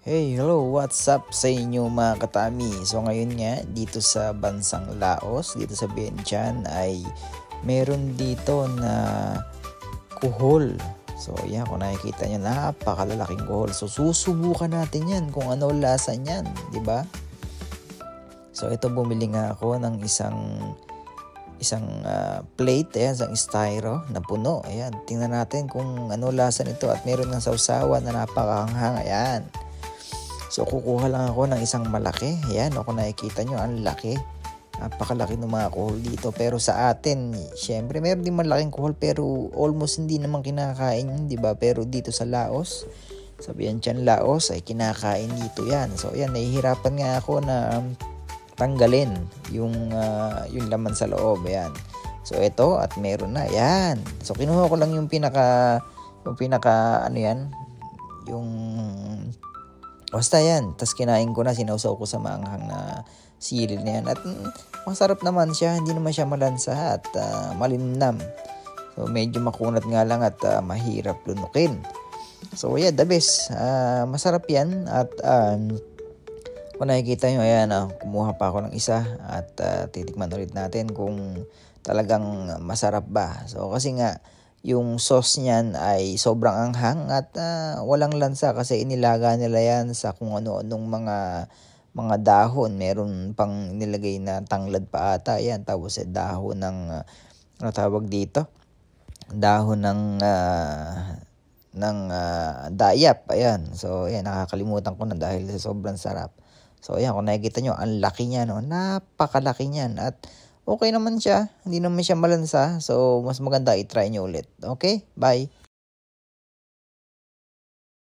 Hey, hello, what's up sa inyo mga katami? So ngayon nga, dito sa bansang Laos, dito sa Vientiane ay meron dito na kuhol. So yan, kung nakikita nyo, napakalalaking kuhol. So susubukan natin yan kung ano lasa niyan, di ba? So ito, bumili nga ako ng isang plate, ayan, isang styro na puno. Ayan, tingnan natin kung ano lasa nito at meron ng sausawan na napakahanghang. Ayan. So kukuha lang ako ng isang malaki. Ayan, kung nakikita nyo, ang laki. Napakalaki ng mga kuhol dito. Pero sa atin, syempre meron din malaking kuhol pero almost hindi naman kinakain yun, di ba? Pero dito sa Laos, sa Vientiane, Laos, ay kinakain dito yan. So ayan, nahihirapan nga ako na tanggalin yung laman sa loob. Ayan. So ito, at meron na. Ayan. So kinuha ko lang yung pinaka ano yan, yung basta yan. Tapos kinain ko na, sinausaw ko sa maanghang na sili na yan. At masarap naman siya. Hindi naman siya malansa at malinamnam. So medyo makunat nga lang at mahirap lunukin. So yeah, the best. Masarap yan. At kung nakikita nyo, ayan, kumuha pa ako ng isa. At titikman ulit natin kung talagang masarap ba. So kasi nga, yung sauce niyan ay sobrang anghang at walang lansa kasi inilaga nila yan sa kung ano-anong mga dahon. Meron pang nilagay na tanglad pa ata. Yan, tapos dahon ng ano tawag dito? Dahon ng dayap. Ayan. So, ayan, nakakalimutan ko na dahil sa sobrang sarap. So, ayan, kung nakikita nyo, ang laki niya, no? Napakalaki niyan. At okay naman siya. Hindi naman siya malansa. So, mas maganda i-try nyo ulit. Okay? Bye!